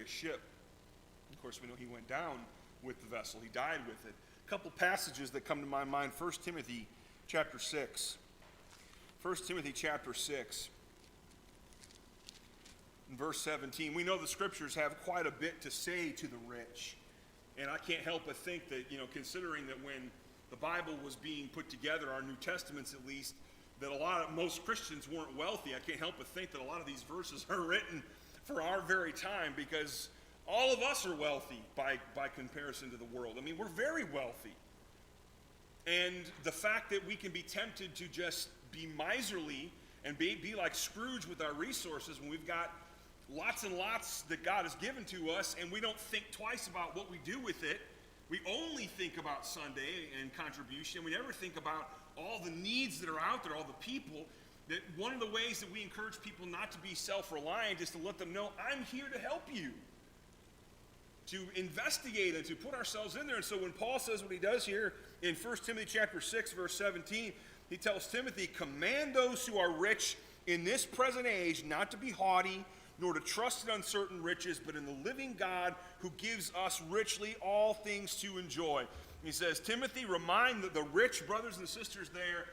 a ship. Of course, we know he went down with the vessel. He died with it. A couple passages that come to my mind. 1 Timothy chapter 6. 1 Timothy chapter 6. In verse 17, we know the scriptures have quite a bit to say to the rich. And I can't help but think that, considering that when the Bible was being put together, our New Testaments at least, that most Christians weren't wealthy. I can't help but think that a lot of these verses are written for our very time, because all of us are wealthy by comparison to the world. I mean, we're very wealthy. And the fact that we can be tempted to just be miserly and be like Scrooge with our resources when we've got lots and lots that God has given to us, and we don't think twice about what we do with it. We only think about Sunday and contribution. We never think about all the needs that are out there, all the people. That one of the ways that we encourage people not to be self-reliant is to let them know, I'm here to help you. To investigate and to put ourselves in there. And so when Paul says what he does here in 1 Timothy chapter 6, verse 17, he tells Timothy, command those who are rich in this present age not to be haughty, nor to trust in uncertain riches, but in the living God who gives us richly all things to enjoy. He says, Timothy, remind the rich brothers and sisters there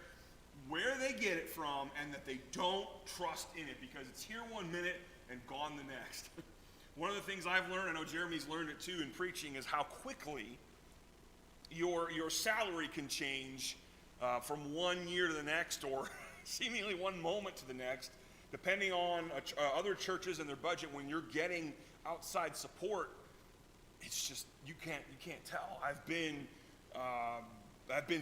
where they get it from, and that they don't trust in it, because it's here one minute and gone the next. One of the things I've learned, I know Jeremy's learned it too in preaching, is how quickly your salary can change from one year to the next, or seemingly one moment to the next, depending on other churches and their budget. When you're getting outside support, it's just you can't tell. I've been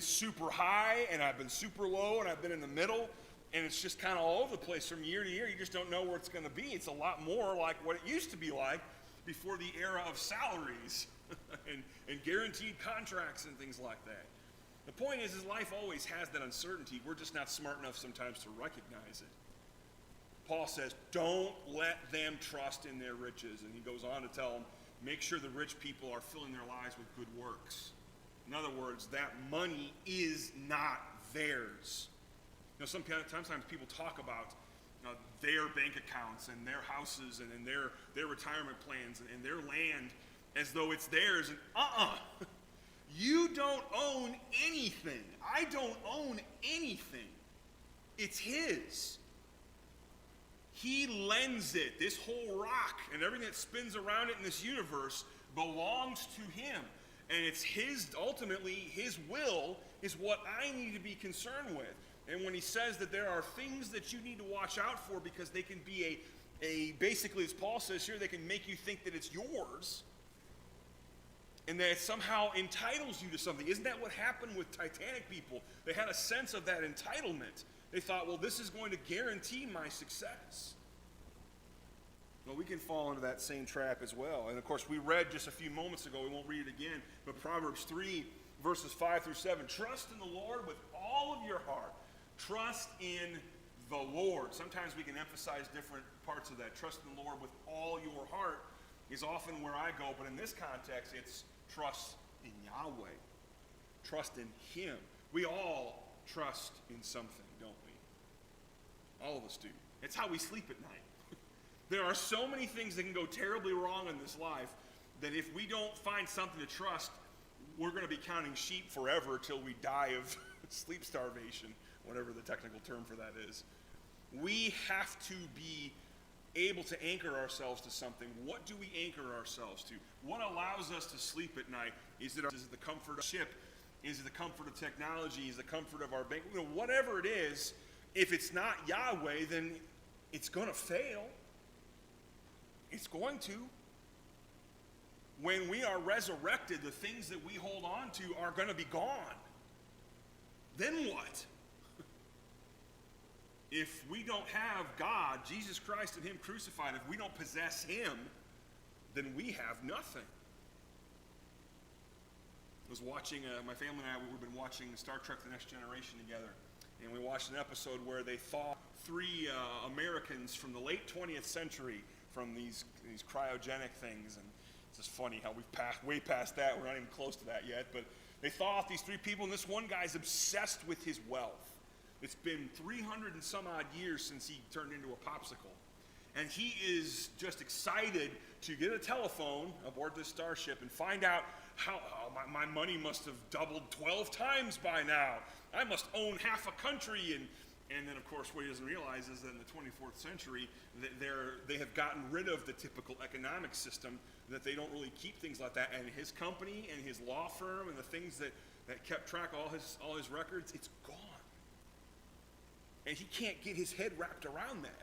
super high, and I've been super low, and I've been in the middle, and it's just kind of all over the place from year to year. You just don't know where it's going to be. It's a lot more like what it used to be like before the era of salaries and guaranteed contracts and things like that. The point is life always has that uncertainty. We're just not smart enough sometimes to recognize it. Paul says, don't let them trust in their riches. And he goes on to tell them, make sure the rich people are filling their lives with good works. In other words, that money is not theirs. Sometimes people talk about their bank accounts and their houses and their retirement plans and their land as though it's theirs. And you don't own anything. I don't own anything. It's his. He lends it. This whole rock and everything that spins around it in this universe belongs to him. And it's ultimately his will is what I need to be concerned with. And when he says that there are things that you need to watch out for, because they can be basically, as Paul says here, they can make you think that it's yours, and that it somehow entitles you to something. Isn't that what happened with Titanic people? They had a sense of that entitlement. They thought, well, this is going to guarantee my success. Well, we can fall into that same trap as well. And of course, we read just a few moments ago, we won't read it again, but Proverbs 3, verses 5 through 7. Trust in the Lord with all of your heart. Trust in the Lord. Sometimes we can emphasize different parts of that. Trust in the Lord with all your heart is often where I go, but in this context, it's trust in Yahweh. Trust in him. We all trust in something, don't we? All of us do. It's how we sleep at night. There are so many things that can go terribly wrong in this life that if we don't find something to trust, we're going to be counting sheep forever till we die of sleep starvation, whatever the technical term for that is. We have to be able to anchor ourselves to something. What do we anchor ourselves to? What allows us to sleep at night? Is it the comfort of a ship? Is it the comfort of technology? Is it the comfort of our bank? Whatever it is, if it's not Yahweh, then it's going to fail. It's going to. When we are resurrected, the things that we hold on to are going to be gone. Then what? If we don't have God, Jesus Christ and him crucified, if we don't possess him, then we have nothing. I was watching, my family and I, we've been watching Star Trek The Next Generation together. And we watched an episode where they thought three Americans from the late 20th century from these cryogenic things. And it's just funny how we've passed way past that. We're not even close to that yet. But they thought these three people, and this one guy's obsessed with his wealth. It's been 300 and some odd years since he turned into a popsicle. And he is just excited to get a telephone aboard this starship and find out how my money must have doubled 12 times by now. I must own half a country. And then, of course, what he doesn't realize is that in the 24th century, they have gotten rid of the typical economic system, that they don't really keep things like that. And his company and his law firm and the things that kept track of all his records, it's gone. And he can't get his head wrapped around that.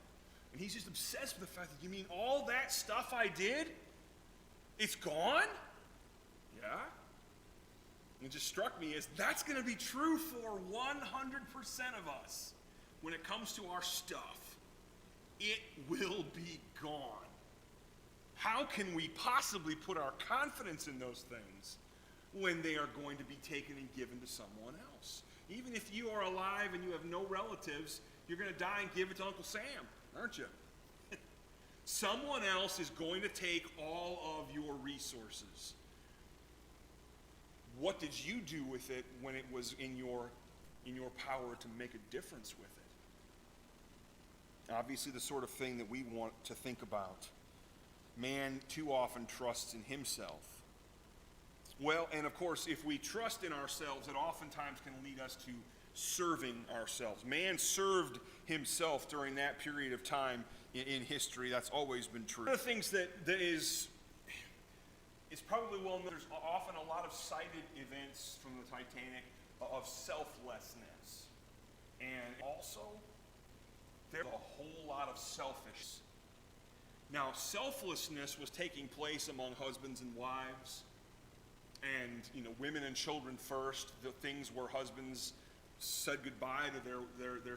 And he's just obsessed with the fact that, you mean all that stuff I did, it's gone? Yeah. And it just struck me as that's going to be true for 100% of us. When it comes to our stuff, it will be gone. How can we possibly put our confidence in those things when they are going to be taken and given to someone else? Even if you are alive and you have no relatives, you're going to die and give it to Uncle Sam, aren't you? Someone else is going to take all of your resources. What did you do with it when it was in your power to make a difference with it? Obviously, the sort of thing that we want to think about. Man too often trusts in himself. Well, and of course, if we trust in ourselves, it oftentimes can lead us to serving ourselves. Man served himself during that period of time in history. That's always been true. One of the things that is probably well known, there's often a lot of cited events from the Titanic of selflessness. And also, there's a whole lot of selfishness. Now, selflessness was taking place among husbands and wives, and women and children first. The things where husbands said goodbye to their